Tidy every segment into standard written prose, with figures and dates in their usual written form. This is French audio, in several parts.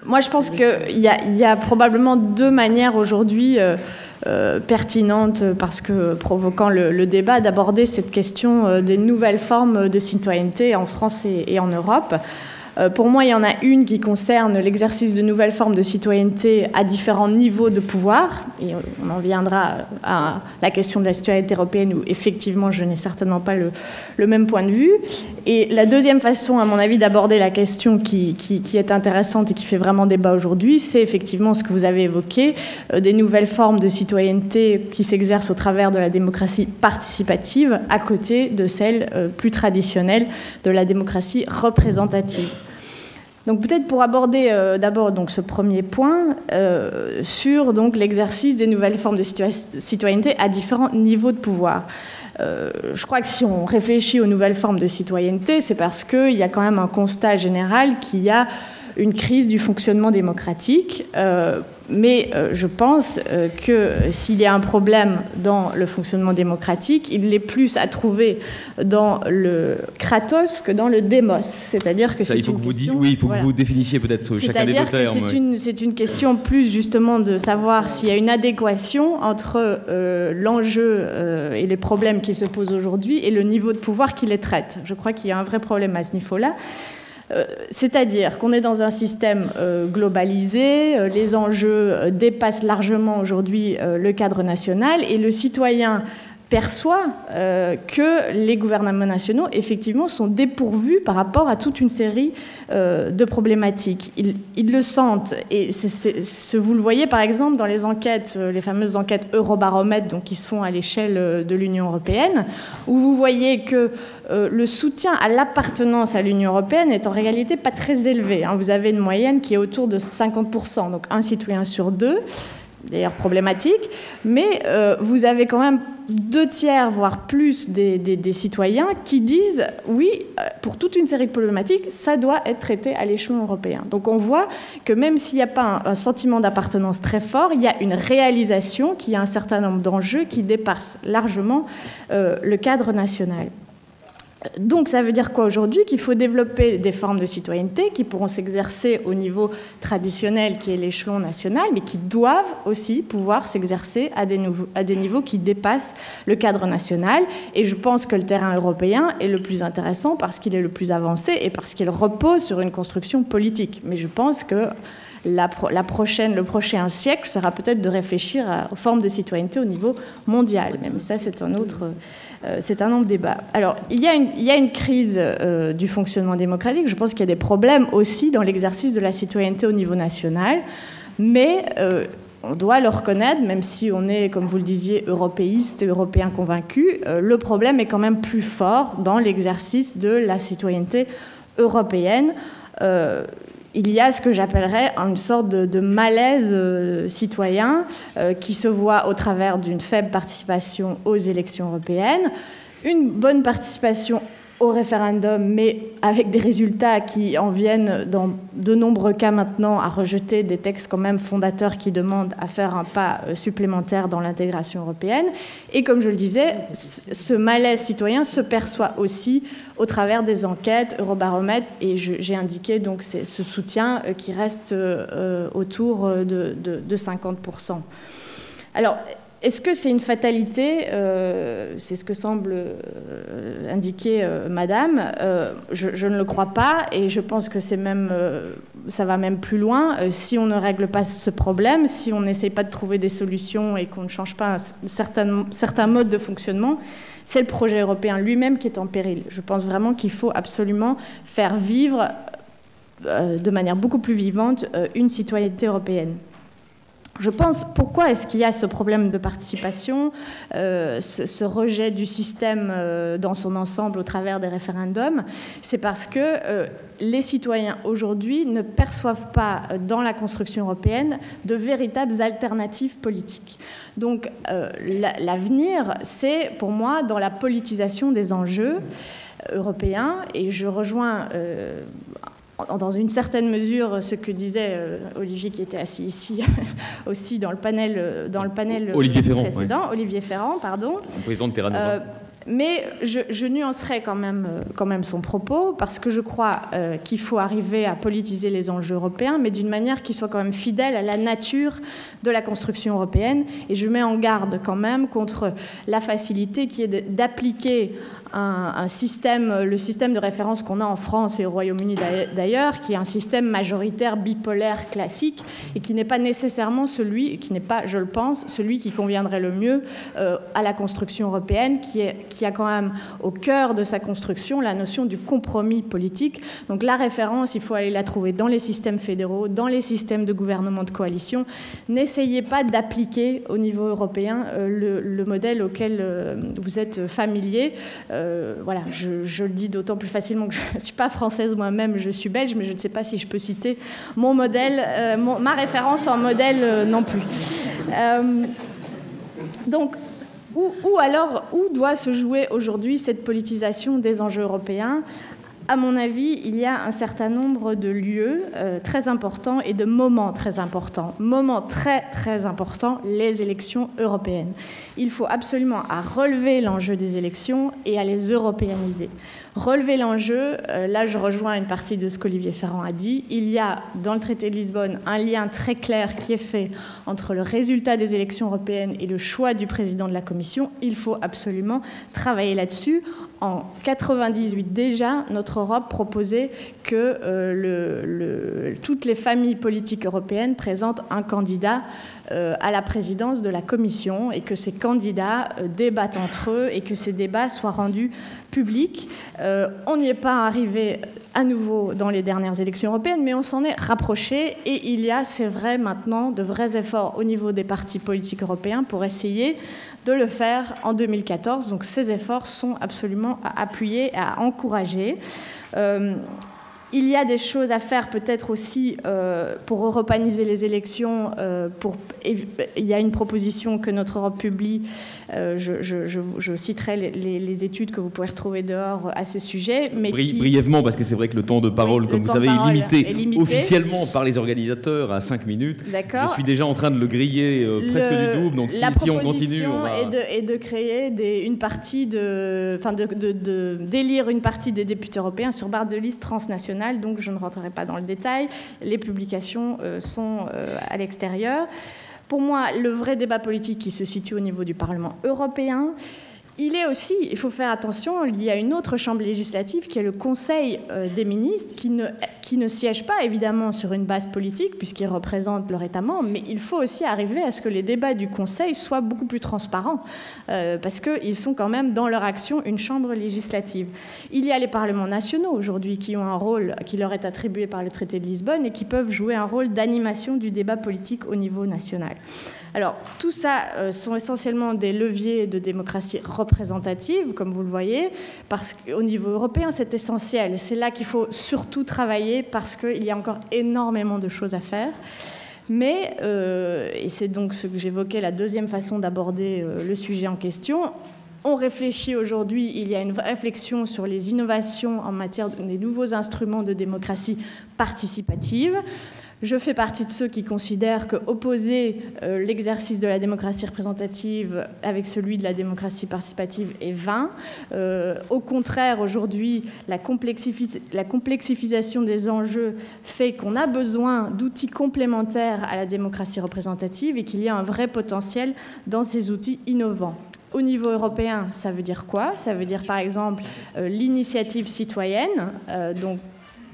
Moi, je pense qu'il y a probablement deux manières aujourd'hui pertinentes, parce que provoquant le débat, d'aborder cette question des nouvelles formes de citoyenneté en France et en Europe. Pour moi, il y en a une qui concerne l'exercice de nouvelles formes de citoyenneté à différents niveaux de pouvoir. Et on en viendra à la question de la citoyenneté européenne où, effectivement, je n'ai certainement pas le même point de vue. Et la deuxième façon, à mon avis, d'aborder la question qui est intéressante et qui fait vraiment débat aujourd'hui, c'est effectivement ce que vous avez évoqué, des nouvelles formes de citoyenneté qui s'exercent au travers de la démocratie participative à côté de celles plus traditionnelles de la démocratie représentative. Donc peut-être pour aborder d'abord donc ce premier point sur donc l'exercice des nouvelles formes de citoyenneté à différents niveaux de pouvoir. Je crois que si on réfléchit aux nouvelles formes de citoyenneté, c'est parce qu'il y a quand même un constat général qu'il y a une crise du fonctionnement démocratique. Mais je pense que s'il y a un problème dans le fonctionnement démocratique, il est plus à trouver dans le kratos que dans le démos. C'est-à-dire que c'est une question... Il faut que vous définissiez peut-être chacun des deux termes. C'est une question plus justement de savoir s'il y a une adéquation entre l'enjeu et les problèmes qui se posent aujourd'hui et le niveau de pouvoir qui les traite. Je crois qu'il y a un vrai problème à ce niveau-là. C'est-à-dire qu'on est dans un système globalisé, les enjeux dépassent largement aujourd'hui le cadre national et le citoyen perçoit que les gouvernements nationaux, effectivement, sont dépourvus par rapport à toute une série de problématiques. Ils le sentent. Et vous le voyez, par exemple, dans les enquêtes, les fameuses enquêtes Eurobaromètre, donc, qui se font à l'échelle de l'Union européenne, où vous voyez que le soutien à l'appartenance à l'Union européenne est en réalité pas très élevé. Vous avez une moyenne qui est autour de 50%, donc un citoyen sur deux. D'ailleurs problématique, mais vous avez quand même 2/3, voire plus des citoyens qui disent oui, pour toute une série de problématiques, ça doit être traité à l'échelon européen. Donc on voit que même s'il n'y a pas un sentiment d'appartenance très fort, il y a une réalisation qu'il y a un certain nombre d'enjeux qui dépassent largement le cadre national. Donc ça veut dire quoi aujourd'hui? Qu'il faut développer des formes de citoyenneté qui pourront s'exercer au niveau traditionnel qui est l'échelon national, mais qui doivent aussi pouvoir s'exercer à des niveaux qui dépassent le cadre national. Et je pense que le terrain européen est le plus intéressant parce qu'il est le plus avancé et parce qu'il repose sur une construction politique. Mais je pense que le prochain siècle sera peut-être de réfléchir aux formes de citoyenneté au niveau mondial. Même ça, c'est un autre débat. Alors, il y a une crise du fonctionnement démocratique. Je pense qu'il y a des problèmes aussi dans l'exercice de la citoyenneté au niveau national. Mais on doit le reconnaître, même si on est, comme vous le disiez, européiste et européen convaincu, le problème est quand même plus fort dans l'exercice de la citoyenneté européenne. Il y a ce que j'appellerais une sorte de malaise citoyen qui se voit au travers d'une faible participation aux élections européennes, une bonne participation au référendum, mais avec des résultats qui en viennent, dans de nombreux cas maintenant, à rejeter des textes quand même fondateurs qui demandent à faire un pas supplémentaire dans l'intégration européenne. Et comme je le disais, ce malaise citoyen se perçoit aussi au travers des enquêtes Eurobaromètre, et j'ai indiqué donc ce soutien qui reste autour de 50%. Alors, est-ce que c'est une fatalité? C'est ce que semble indiquer Madame. Je ne le crois pas, et je pense que ça va même plus loin. Si on ne règle pas ce problème, si on n'essaye pas de trouver des solutions et qu'on ne change pas certains modes de fonctionnement, c'est le projet européen lui-même qui est en péril. Je pense vraiment qu'il faut absolument faire vivre de manière beaucoup plus vivante une citoyenneté européenne. Je pense, pourquoi est-ce qu'il y a ce problème de participation, ce rejet du système dans son ensemble au travers des référendums? C'est parce que les citoyens aujourd'hui ne perçoivent pas dans la construction européenne de véritables alternatives politiques. Donc l'avenir, c'est pour moi dans la politisation des enjeux européens, et je rejoins dans une certaine mesure ce que disait Olivier, qui était assis ici aussi dans le panel Olivier Ferrand, précédent, ouais. Olivier Ferrand, pardon. Président de Terra Nova. Mais je nuancerai quand même son propos, parce que je crois qu'il faut arriver à politiser les enjeux européens, mais d'une manière qui soit quand même fidèle à la nature de la construction européenne. Et je mets en garde quand même contre la facilité qui est d'appliquer le système de référence qu'on a en France et au Royaume-Uni d'ailleurs, qui est un système majoritaire bipolaire classique et qui n'est pas nécessairement qui n'est pas, je le pense, celui qui conviendrait le mieux à la construction européenne, qui a quand même au cœur de sa construction la notion du compromis politique. Donc la référence, il faut aller la trouver dans les systèmes fédéraux, dans les systèmes de gouvernement de coalition. N'essayez pas d'appliquer au niveau européen le modèle auquel vous êtes familier. Voilà, je le dis d'autant plus facilement que je ne suis pas française moi-même, je suis belge, mais je ne sais pas si je peux citer mon modèle, ma référence en modèle non plus. Donc, où doit se jouer aujourd'hui cette politisation des enjeux européens ? À mon avis, il y a un certain nombre de lieux très importants et de moments très importants. Moment très, très important, les élections européennes. Il faut absolument relever l'enjeu des élections et à les européaniser. Relever l'enjeu, là je rejoins une partie de ce qu'Olivier Ferrand a dit, il y a dans le traité de Lisbonne un lien très clair qui est fait entre le résultat des élections européennes et le choix du président de la Commission. Il faut absolument travailler là-dessus. En 1998 déjà, notre Europe proposait que toutes les familles politiques européennes présentent un candidat à la présidence de la Commission et que ces candidats débattent entre eux et que ces débats soient rendus publics. On n'y est pas arrivé à nouveau dans les dernières élections européennes, mais on s'en est rapproché et il y a, c'est vrai, maintenant de vrais efforts au niveau des partis politiques européens pour essayer de le faire en 2014. Donc ces efforts sont absolument à appuyer et à encourager. Il y a des choses à faire peut-être aussi pour européaniser les élections. Il y a une proposition que notre Europe publie. Je citerai les études que vous pouvez retrouver dehors à ce sujet. Mais brièvement, parce que c'est vrai que le temps de parole, comme vous savez, est limité officiellement par les organisateurs à 5 minutes. D'accord. Je suis déjà en train de le griller presque du double. Donc si on continue, on va... est de créer d'élire une partie des députés européens sur barre de liste transnationale. Donc je ne rentrerai pas dans le détail. Les publications sont à l'extérieur. Pour moi, le vrai débat politique qui se situe au niveau du Parlement européen, il faut faire attention, il y a une autre chambre législative qui est le Conseil des ministres qui ne siège pas évidemment sur une base politique puisqu'ils représentent leur État membre, mais il faut aussi arriver à ce que les débats du Conseil soient beaucoup plus transparents parce qu'ils sont quand même dans leur action une chambre législative. Il y a les parlements nationaux aujourd'hui qui ont un rôle qui leur est attribué par le traité de Lisbonne et qui peuvent jouer un rôle d'animation du débat politique au niveau national. Alors, tout ça sont essentiellement des leviers de démocratie représentative, comme vous le voyez, parce qu'au niveau européen, c'est essentiel. C'est là qu'il faut surtout travailler parce qu'il y a encore énormément de choses à faire. Mais, et c'est donc ce que j'évoquais, la deuxième façon d'aborder le sujet en question, on réfléchit aujourd'hui, il y a une réflexion sur les innovations en matière des nouveaux instruments de démocratie participative. Je fais partie de ceux qui considèrent qu'opposer l'exercice de la démocratie représentative avec celui de la démocratie participative est vain. Au contraire, aujourd'hui, la complexification des enjeux fait qu'on a besoin d'outils complémentaires à la démocratie représentative et qu'il y a un vrai potentiel dans ces outils innovants. Au niveau européen, ça veut dire quoi ? Ça veut dire par exemple l'initiative citoyenne, donc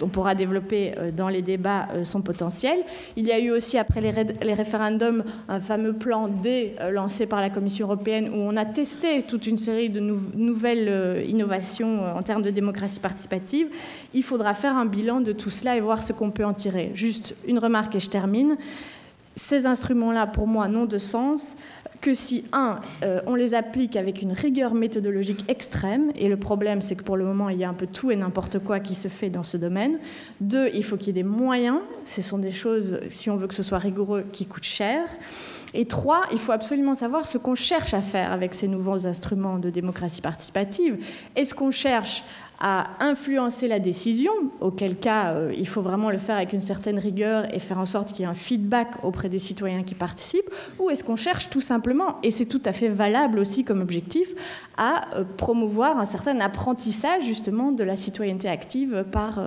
on pourra développer dans les débats son potentiel. Il y a eu aussi, après les référendums, un fameux plan D lancé par la Commission européenne où on a testé toute une série de nouvelles innovations en termes de démocratie participative. Il faudra faire un bilan de tout cela et voir ce qu'on peut en tirer. Juste une remarque et je termine. Ces instruments-là, pour moi, n'ont de sens que si, on les applique avec une rigueur méthodologique extrême, et le problème, c'est que pour le moment, il y a un peu tout et n'importe quoi qui se fait dans ce domaine. 2, il faut qu'il y ait des moyens. Ce sont des choses, si on veut que ce soit rigoureux, qui coûtent cher. Et 3, il faut absolument savoir ce qu'on cherche à faire avec ces nouveaux instruments de démocratie participative. Est-ce qu'on cherche à influencer la décision, auquel cas il faut vraiment le faire avec une certaine rigueur et faire en sorte qu'il y ait un feedback auprès des citoyens qui participent, ou est-ce qu'on cherche tout simplement, et c'est tout à fait valable aussi comme objectif, à promouvoir un certain apprentissage justement de la citoyenneté active par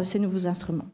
ces nouveaux instruments.